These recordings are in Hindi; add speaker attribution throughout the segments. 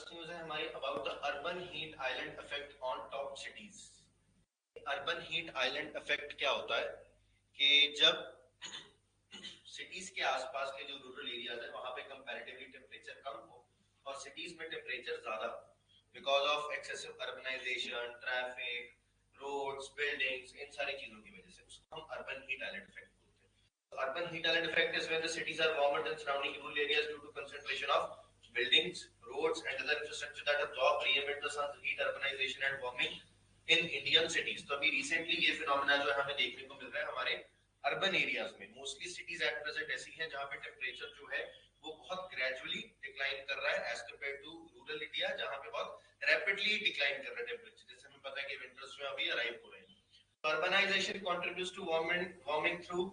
Speaker 1: फर्स्ट न्यूज है हमारी about the urban heat island effect on top cities. Urban heat island effect क्या होता है कि जब सिटीज के आसपास के जो रूरल एरियाज है वहां पे कंपैरेटिवली टेम्परेचर कम हो और सिटीज में टेम्परेचर ज्यादा because of excessive urbanisation, traffic, roads, buildings, इन सारी चीजों की वजह से उसको हम अर्बन हीट आइलैंड इफेक्ट बोलते हैं। Urban heat island effect is when the cities are warmer than surrounding rural areas due to concentration of buildings, roads and other infrastructure that absorb re-emit the sun's heat, urbanization and warming in Indian cities। तो अभी रिसेंटली ये फिनोमेना जो है हमें देखने को मिल रहा है हमारे अर्बन एरियाज में। मोस्टली सिटीज एट प्रेजेंट ऐसी हैं जहां पे टेम्परेचर जो है वो बहुत ग्रेजुअली डिक्लाइन कर रहा है as compare to rural India जहां पे बहुत रैपिडली डिक्लाइन कर रहा है टेम्परेचर। जैसे हमें पता है कि विंटर्स में अभी अराइव हो रहे हैं। Urbanisation contributes to warming through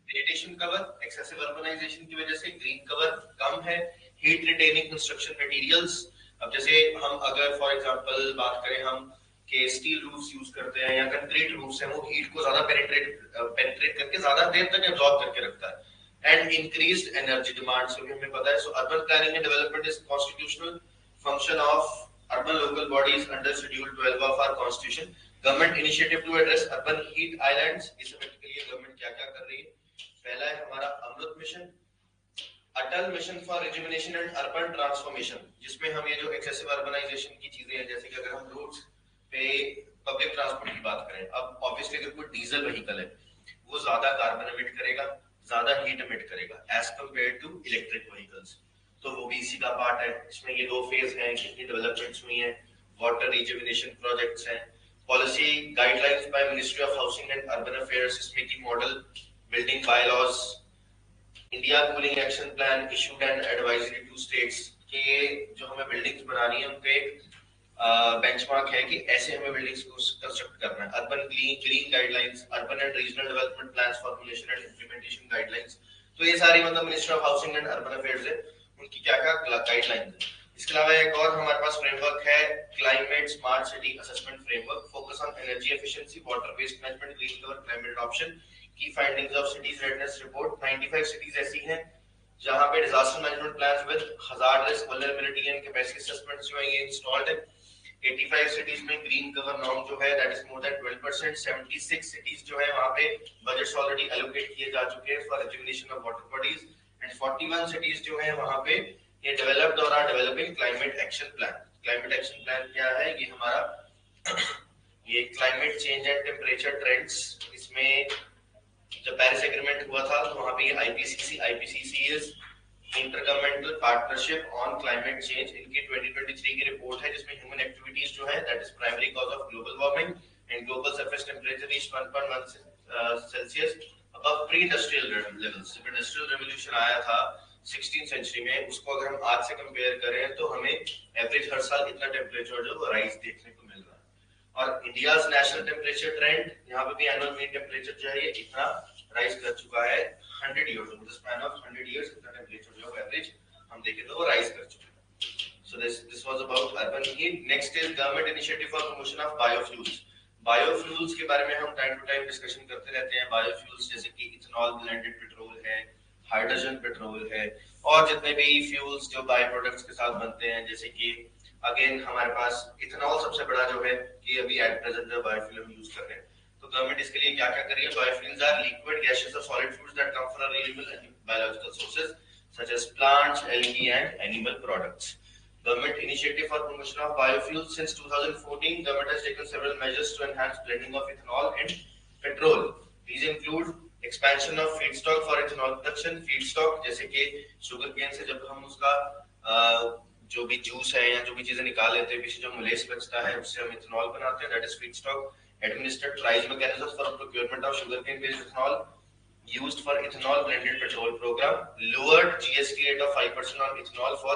Speaker 1: vegetation cover. Excessive urbanisation की वजह से ग्रीन कवर कम है। हीट रिटेनिंग कंस्ट्रक्शन मटेरियल्स, अब जैसे हम अगर फॉर एग्जांपल बात करें हम कि स्टील रूफ्स यूज करते हैं या कंक्रीट रूफ्स हैं, वो हीट को ज्यादा पेनिट्रेट करके ज्यादा देर तक एब्जॉर्ब करके रखता है and increased energy demand. So हमें पता है। So urban planning and development is constitutional function of urban local bodies under schedule 12 of our constitution. Government initiative to address urban heat islands, इस इफेक्ट के लिए गवर्नमेंट क्या क्या कर रही है। पहला है हमारा AMRUT mission, Atal mission for rejuvenation and urban transformation, जिसमें हम ये जो एक्सेसिव अर्बनाइजेशन की चीजें हैं, जैसे कि अगर हम रोड्स पे पब्लिक ट्रांसपोर्ट की बात करें, अब ऑब्वियसली अगर कोई डीजल व्हीकल है वो ज्यादा कार्बन एमिट करेगा, ज्यादा हीट एमिट करेगा as compare to electric vehicles. तो वो भी इसी का पार्ट है। इसमें ये दो फेज हैं, कितनी डेवलपमेंट्स हुई हैं, वाटर रिजुविनेशन प्रोजेक्ट्स हैं। Policy guidelines by ministry of housing and urban affairs, इसमें की model building bylaws, India cooling action plan issued and advisory to states कि जो हमें बिल्डिंग्स बनानी है उनपे बेंचमार्क है कि ऐसे हमें बिल्डिंग्स को कंस्ट्रक्ट करना है। Urban green guidelines, urban and regional development plans formulation and implementation guidelines. तो ये सारी मतलब ministry of housing and urban affairs है, उनकी क्या क्या गाइडलाइंस है। इसके अलावा एक और हमारे पास फ्रेमवर्क है climate smart city assessment framework, focus on energy efficiency, water waste management, green cover, climate adoption. की findings of cities readiness report, 95 cities ऐसी हैं जहां पे disaster management plans with hazard risk, vulnerability and capacity assessments जो है ये इंस्टॉल्ड है। 85 सिटीज में ग्रीन कवर नॉर्म जो है that is more than 12%। 76 cities जो है वहां पे बजट्स ऑलरेडी एलोकेट किए जा चुके हैं for rejuvenation of water bodies and 41 cities जो है वहां पे ये डेवलप्ड और are developing climate action plan. Climate action plan क्या है, ये हमारा ये climate change and temperature trends, इसमें जब पेरिस एग्रीमेंट हुआ था तो वहां पे IPCC is intergovernmental partnership on climate change, इनकी 2023 की रिपोर्ट है जिसमें ह्यूमन एक्टिविटीज जो है that is primary cause of global warming and global surface temperature reach 1.1 Celsius above pre industrial levels. जब इंडस्ट्रियल रेवोल्यूशन आया था 16th सेंचुरी में, उसको अगर हम आज से कंपेयर करें तो हमें एवरेज हर साल इतना टेम्परेचर जो है राइज देखने को मिल रहा है। और इंडियाज नेशनल टेम्परेचर ट्रेंड, यहाँ पे भी एनुअल मीन टेम्परेचर जो है ये इतना राइज कर चुका है 100 years, in the span of 100 years इतना टेम्परेचर जो है एवरेज हम देखें तो वो राइज कर चुका है। So this was about urban heat. Next is government initiative for promotion of biofuels. Biofuels के बारे में हम टाइम टू टाइम डिस्कशन करते रहते हैं। बायोफ्यूल्स जैसे कि इथेनॉल ब्लेंडेड पेट्रोल है, हाइड्रोजन पेट्रोल है और जितने भी फ्यूल्स जो बाय प्रोडक्ट्स के साथ बनते हैं, जैसे कि अगेन हमारे पास इथेनॉल सबसे बड़ा जो है कि अभी एट प्रेजेंट जो बायोफ्यूल हम यूज कर रहे हैं। तो गवर्नमेंट इसके लिए क्या क्या कर रही है। बायोफ्यूल्स आर लिक्विड गैसेस और solid fuels that come from renewable and biological sources such as plants, algae and animal products. Government initiative for promotion of biofuels since 2014, government has taken several measures to enhance blending of ethanol and petrol. These include expansion of feedstock for ethanol production. Feedstock जैसे कि शुगर केन से जब हम उसका जो भी जूस है या जो भी चीजें निकाल लेते हैं, पीछे जो मोलेस बचता है उससे हम इथेनॉल बनाते हैं, that is feedstock. Administered price mechanism for procurement of sugarcane based ethanol used for ethanol blended petrol program. Lowered GST rate of 5% on ethanol for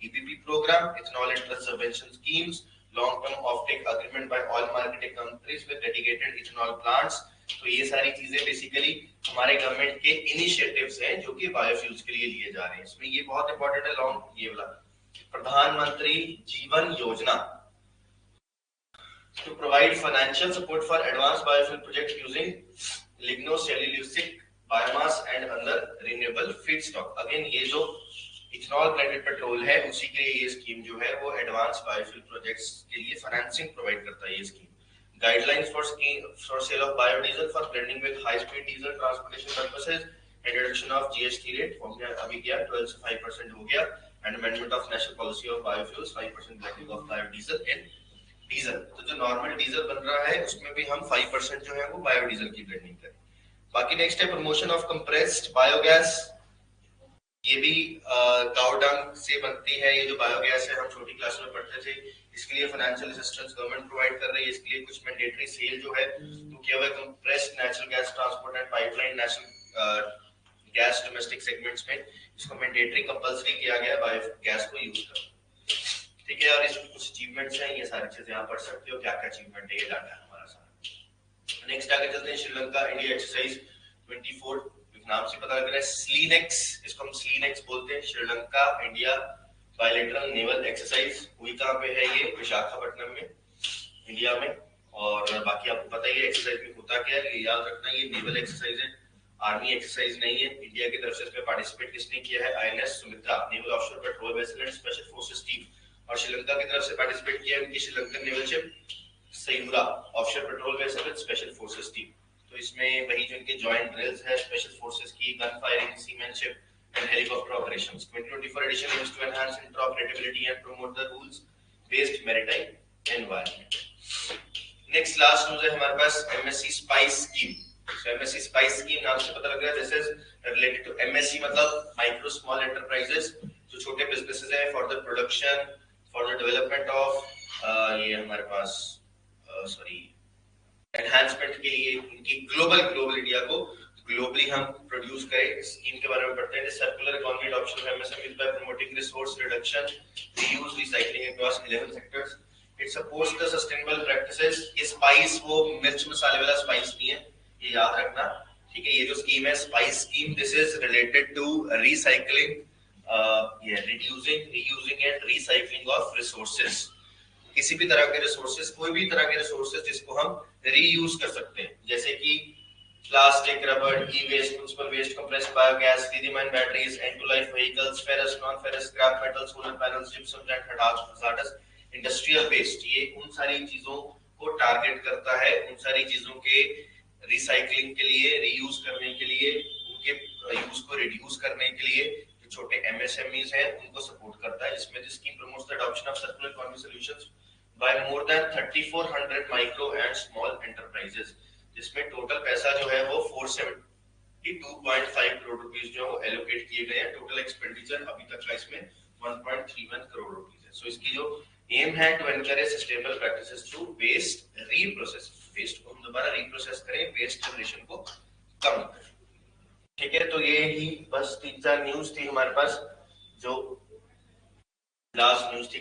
Speaker 1: EPP program. Ethanol interest subvention schemes. Long-term offtake agreement by oil marketing companies with dedicated ethanol plants. तो ये सारी चीजें बेसिकली हमारे गवर्नमेंट के इनिशिएटिव्स हैं जो कि बायोफ्यूल्स के लिए लिए जा रहे हैं। इसमें ये बहुत इंपॉर्टेंट है, लॉन्ग ये वाला प्रधानमंत्री जीवन योजना to provide financial support for advanced biofuel projects using lignocellulosic biomass and other renewable feedstock. Again ये जो इथेनॉल ब्लेंडेड पेट्रोल है, उसी के लिए ये स्कीम जो है वो एडवांस बायोफ्यूल प्रोजेक्ट्स के लिए फाइनेंसिंग प्रोवाइड करता है ये scheme. Guidelines for sale of biodiesel for blending with high speed diesel transportation purposes and reduction of GST rate हमने अभी किया 12 से 5% हो गया। And amendment of national policy of biofuels 5% blending of biodiesel in diesel. तो जो नॉर्मल डीजल बन रहा है उसमें भी हम 5% जो है वो बायोडीजल की ब्लेंडिंग करें। बाकी नेक्स्ट है प्रमोशन ऑफ कंप्रेस्ड बायोगैस। ये भी काउ डंग से बनती है। ये जो बायोगैस है हम छोटी क्लास में पढ़ते थे। इसके लिए फाइनेंशियल असिस्टेंस गवर्नमेंट प्रोवाइड कर रही है। इसके लिए कुछ मैंडेटरी सेल जो है तो किया हुआ है। Compressed natural gas transport and pipeline national gas domestic segments में इसको मैंडेटरी कंपलसरी किया गया है बायोगैस को यूज करना। ठीक है, और इसकी कुछ अचीवमेंट्स हैं, ये सारी चीजें आप पढ़ सकते हो, क्या क्या अचीवमेंट है ये डाटा है हमारा सारा। नेक्स्ट आगे चलते हैं श्रीलंका इंडिया एक्सरसाइज 24 नाम से पता लग रहा है स्लीनेक्स, इसको हम स्लीनेक्स बोलते हैं। Sri Lanka India bilateral naval exercise हुई कहां पे है? ये विशाखापट्टनम में इंडिया में। और बाकी आपको पता ही है एक्सरसाइज में होता क्या है, ये याद रखना, ये नेवल एक्सरसाइज है, आर्मी एक्सरसाइज नहीं है। इंडिया की तरफ से इसमें पार्टिसिपेट किसने किया है? INS Sumitra naval offshore patrol vessel and special forces team. और श्रीलंका की तरफ से पार्टिसिपेट किया है उनकी Sri Lankan naval ship Sayura offshore patrol vessel and special forces team. तो इसमें वही जो इनके जॉइंट ड्रिल्स है स्पेशल फोर्सेस की, gun firing, seamanship and helicopter operations. 2024 edition aims to enhance interoperability and promote the rules based maritime environment। Next last news है हमारे पास MSC spice scheme. So MSC spice scheme नाम से पता लग रहा है this is related to MSC मतलब माइक्रो स्मॉल एंटरप्राइजेस, जो छोटे बिजनेसेस हैं for the production for the development of ये हमारे पास सॉरी एनहांसमेंट के लिए इनकी ग्लोबल इंडिया को ग्लोबली हम प्रोड्यूस करें। स्कीम के बारे में पढ़ते हैं। Circular economy adoption of MSME bye promoting resource reduction, reuse, recycling across 11 sectors. It supports the sustainable practices. ये स्पाइस वो मिर्च मसाले वाला स्पाइस नहीं है, ये याद रखना। ठीक है, ये जो स्कीम है spice scheme, this is related to recycling, reducing, reusing and recycling of resources. किसी भी तरह के रिसोर्सेज, कोई भी तरह के रिसोर्सेज जिसको हम रीयूज कर सकते हैं, जैसे कि plastic, rubber, E waste, municipal waste, compressed biogas, lithium ion batteries, end to life vehicles, ferrous, non ferrous, scrap metal, solar panels, gypsum and hazardous industrial waste. ये उन सारी चीजों को टारगेट करता है, उन सारी चीजों के रिसाइकलिंग के लिए, रीयूज करने के लिए, उनके यूज को रिड्यूस करने के लिए जो छोटे एमएसएमईज हैं उनको सपोर्ट करता है। इसमें this scheme promotes the adoption of circular economy solutions by more than 3400 micro and small enterprises, जिसमें टोटल पैसा जो है वो 472.5 करोड़ रुपीस जो है एलोकेट किए गए हैं। टोटल एक्सपेंडिचर अभी तक का इसमें 1.31 करोड़ रुपीस है। सो इसकी जो एम है to encourage sustainable practices through waste reprocess, waste को हम दोबारा रीप्रोसेस करें, वेस्ट जनरेशन को कम करें। ठीक है, तो ये ही बस 3-4 न्यूज थी हमारे पास, जो लास्ट न्यूज थी।